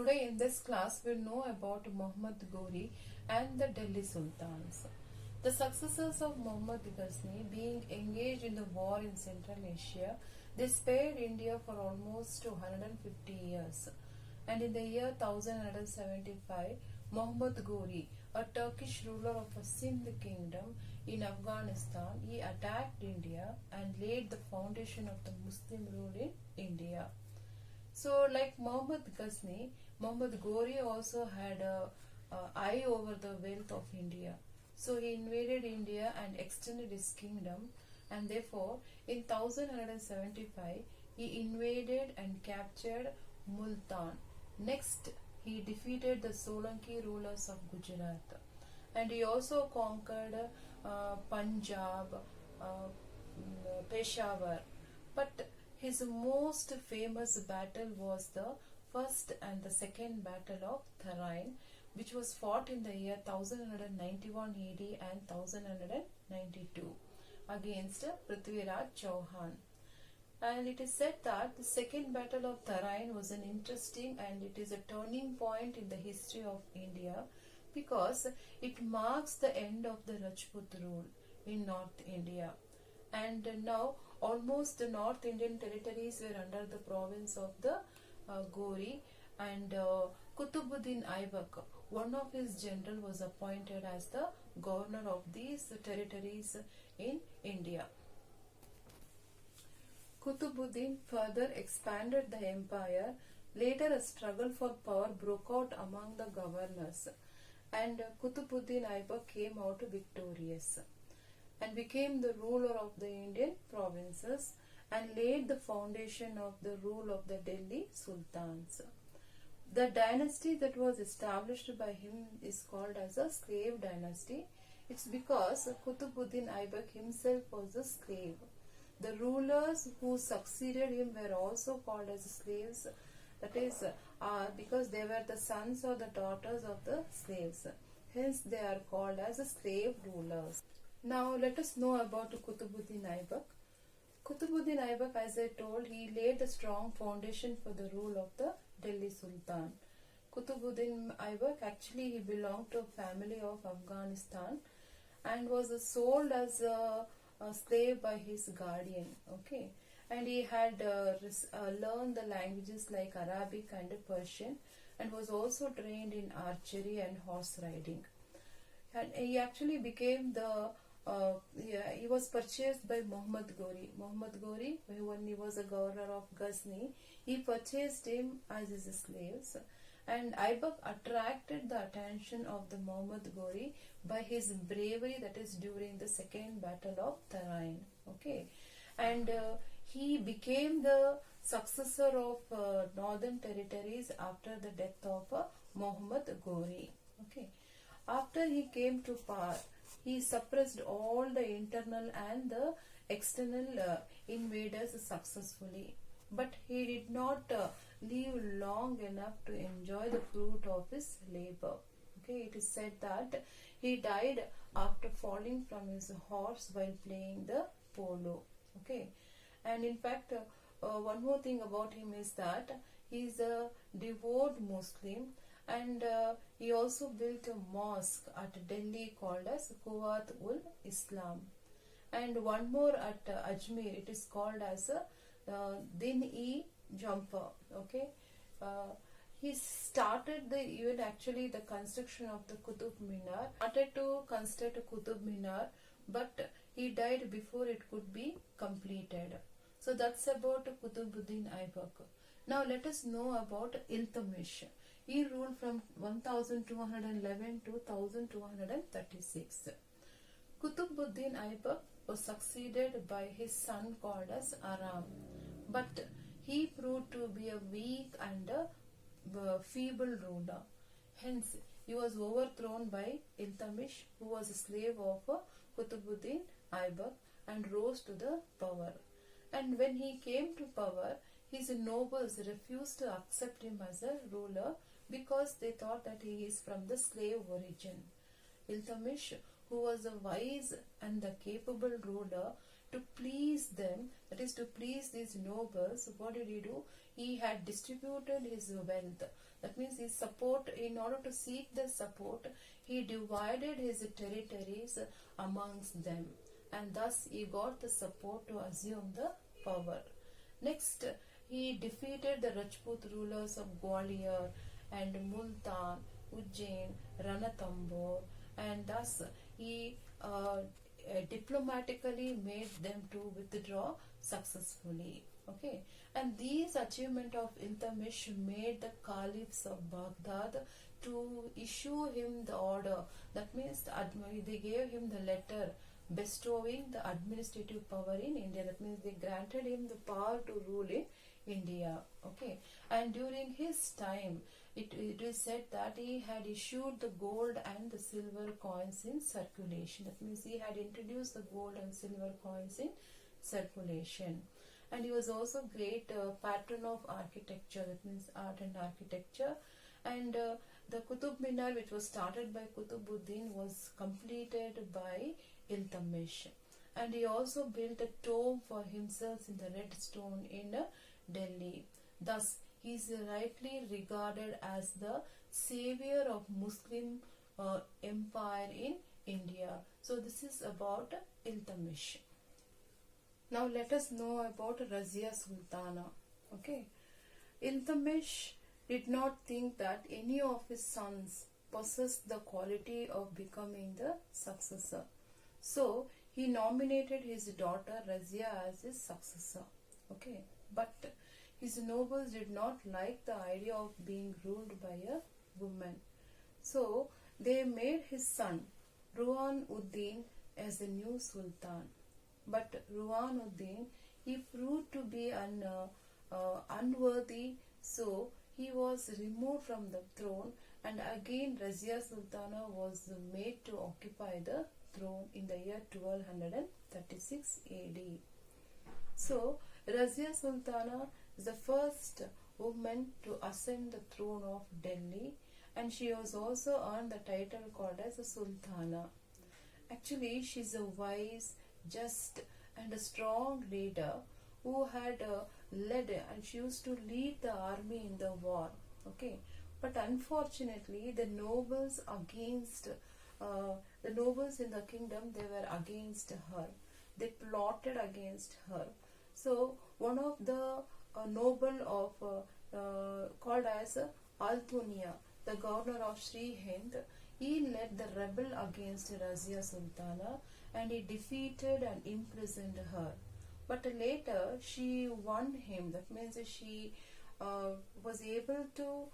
today in this class we'll know about Muhammad Ghori and the Delhi Sultans. The successors of Muhammad Ghazni, being engaged in the war in Central Asia, they spared India for almost 250 years. And in the year 1175, Muhammad Ghori, a Turkish ruler of a Sindh kingdom in Afghanistan, he attacked India and laid the foundation of the Muslim rule in India. So, like Muhammad Ghazni, Muhammad Ghori also had a eye over the wealth of India. So he invaded India and extended his kingdom, and therefore in 1175 he invaded and captured Multan. Next, he defeated the Solanki rulers of Gujarat, and he also conquered Punjab, Peshawar. But his most famous battle was the first and the second battle of Tharain, which was fought in the year 1191 AD and 1192 against Prithviraj Chauhan. And it is said that the second battle of Tharain was an interesting and it is a turning point in the history of India because it marks the end of the Rajput rule in North India. And now almost the North Indian territories were under the province of the Ghori, and Qutbuddin Aibak, one of his general, was appointed as the governor of these territories in India. Qutbuddin further expanded the empire. Later, a struggle for power broke out among the governors, and Qutbuddin Aibak came out victorious and became the ruler of the Indian provinces and laid the foundation of the rule of the Delhi Sultans. The dynasty that was established by him is called as a slave dynasty. It's because Qutbuddin Aibak himself was a slave. The rulers who succeeded him were also called as slaves, that is, because they were the sons or the daughters of the slaves. Hence, they are called as slave rulers. Now, let us know about Qutbuddin Aibak. Qutbuddin Aibak, as I told, he laid a strong foundation for the rule of the Delhi Sultan. Qutbuddin Aibak, actually he belonged to a family of Afghanistan and was sold as a slave by his guardian. Okay, and he had learned the languages like Arabic and Persian and was also trained in archery and horse riding. And he actually became he was purchased by Muhammad Ghori. Muhammad Ghori, when he was a governor of Ghazni, he purchased him as his slaves. And Aibak attracted the attention of the Muhammad Ghori by his bravery, that is during the second battle of Tharain. Okay, and he became the successor of northern territories after the death of Muhammad Ghori. Okay, after he came to power, he suppressed all the internal and the external invaders successfully. But he did not live long enough to enjoy the fruit of his labor. Okay, it is said that he died after falling from his horse while playing the polo. Okay, and in fact, one more thing about him is that he is a devout Muslim, and he also built a mosque at Delhi called as Quwat ul Islam, and one more at Ajmer. It is called as Din-e-Jumper. Okay, he started actually the construction of the Qutub Minar. Started to construct Qutub Minar, but he died before it could be completed. So that's about Qutbuddin Aibak. Now let us know about Iltutmish. He ruled from 1211 to 1236. Qutbuddin Aibak was succeeded by his son called as Aram, but he proved to be a weak and a feeble ruler. Hence, he was overthrown by Iltutmish, who was a slave of Qutbuddin Aibak and rose to the power. And when he came to power, his nobles refused to accept him as a ruler because they thought that he is from the slave origin. Iltutmish, who was a wise and a capable ruler, to please them, that is to please these nobles, what did he do? He had distributed his wealth. That means his support, in order to seek the support, he divided his territories amongst them, and thus he got the support to assume the power. Next, he defeated the Rajput rulers of Gwalior and Multan, Ujjain, Ranthambore, and thus he diplomatically made them to withdraw successfully. Okay, and these achievement of Iltutmish made the caliphs of Baghdad to issue him the order. That means they gave him the letter bestowing the administrative power in India. That means they granted him the power to rule in India. Okay, and during his time, it is said that he had issued the gold and the silver coins in circulation. That means he had introduced the gold and silver coins in circulation. And he was also great patron of architecture, that means art and architecture. And the Qutub Minar, which was started by Qutubuddin, was completed by Iltutmish. And he also built a tomb for himself in the red stone in Delhi. Thus, he is rightly regarded as the savior of Muslim empire in India. So this is about Iltutmish. Now let us know about Razia Sultana. Okay, Iltutmish did not think that any of his sons possessed the quality of becoming the successor. So he nominated his daughter Razia as his successor. Okay, but his nobles did not like the idea of being ruled by a woman. So they made his son Ruwan-ud-Din as the new sultan. But Ruwan-ud-Din, he proved to be unworthy, so he was removed from the throne, and again Razia Sultana was made to occupy the throne in the year 1236 AD. So Razia Sultana is the first woman to ascend the throne of Delhi, and she was also earned the title called as a Sultana. Actually, she is a wise, just and a strong leader who had led, and she used to lead the army in the war. Okay, but unfortunately the nobles in the kingdom, they were against her. They plotted against her. So one of the noble of called as Altunia, the governor of Sri Hind, he led the rebel against Razia Sultana, and he defeated and imprisoned her. But later she won him. That means she was able to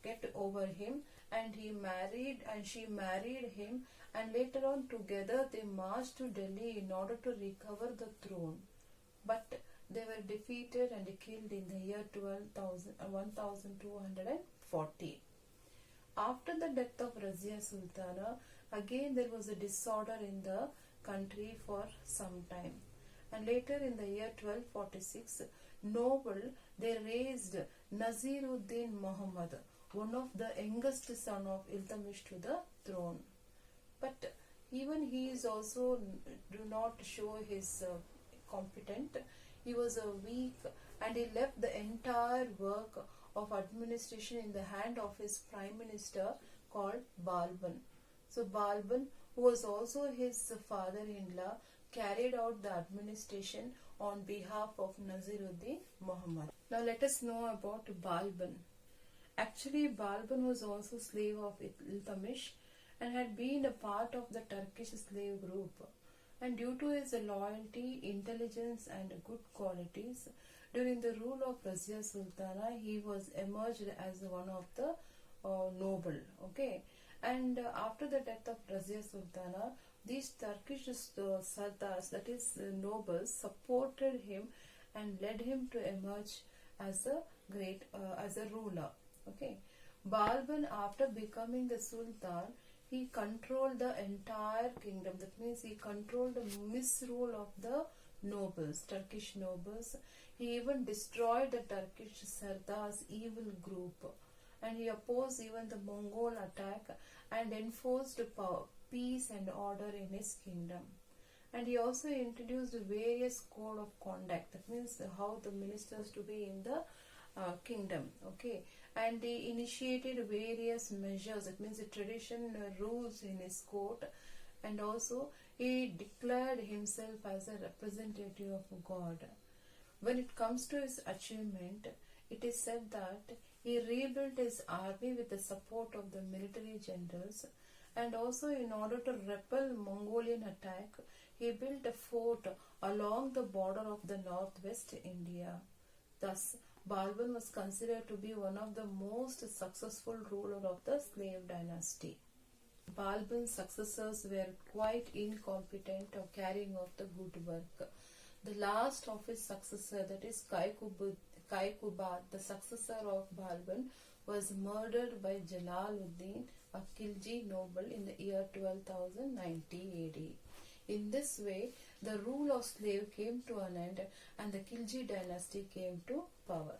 get over him, and she married him, and later on together they marched to Delhi in order to recover the throne. But they were defeated and killed in the year 1240. After the death of Razia Sultana, again there was a disorder in the country for some time. And later in the year 1246, noble, they raised Naseeruddin Muhammad, one of the youngest son of Iltutmish, to the throne. But even he is also do not show his competent. He was weak, and he left the entire work of administration in the hand of his prime minister called Balban. So Balban, who was also his father-in-law, carried out the administration on behalf of Naseeruddin Muhammad. Now let us know about Balban. Actually, Balban was also slave of Iltutmish and had been a part of the Turkish slave group. And due to his loyalty, intelligence and good qualities, during the rule of Razia Sultana, he was emerged as one of the noble. Okay, and after the death of Razia Sultana, these Turkish Sardars, that is nobles, supported him and led him to emerge as a great as a ruler. Okay, Balban, after becoming the Sultan, he controlled the entire kingdom. That means he controlled the misrule of the nobles, Turkish nobles. He even destroyed the Turkish Sardars' evil group, and he opposed even the Mongol attack and enforced peace and order in his kingdom. and he also introduced various code of conduct. That means how the ministers to be in the kingdom. Okay, and he initiated various measures. It means the tradition rules in his court, and also he declared himself as a representative of God. When it comes to his achievement, it is said that he rebuilt his army with the support of the military generals, and also in order to repel Mongolian attack, he built a fort along the border of the northwest India. Thus, Balban was considered to be one of the most successful ruler of the slave dynasty. Balban's successors were quite incompetent of carrying out the good work. The last of his successor, that is Kaikubad, the successor of Balban, was murdered by Jalaluddin, a Khilji noble, in the year 1290 AD. In this way, the rule of slave came to an end and the Khilji dynasty came to power.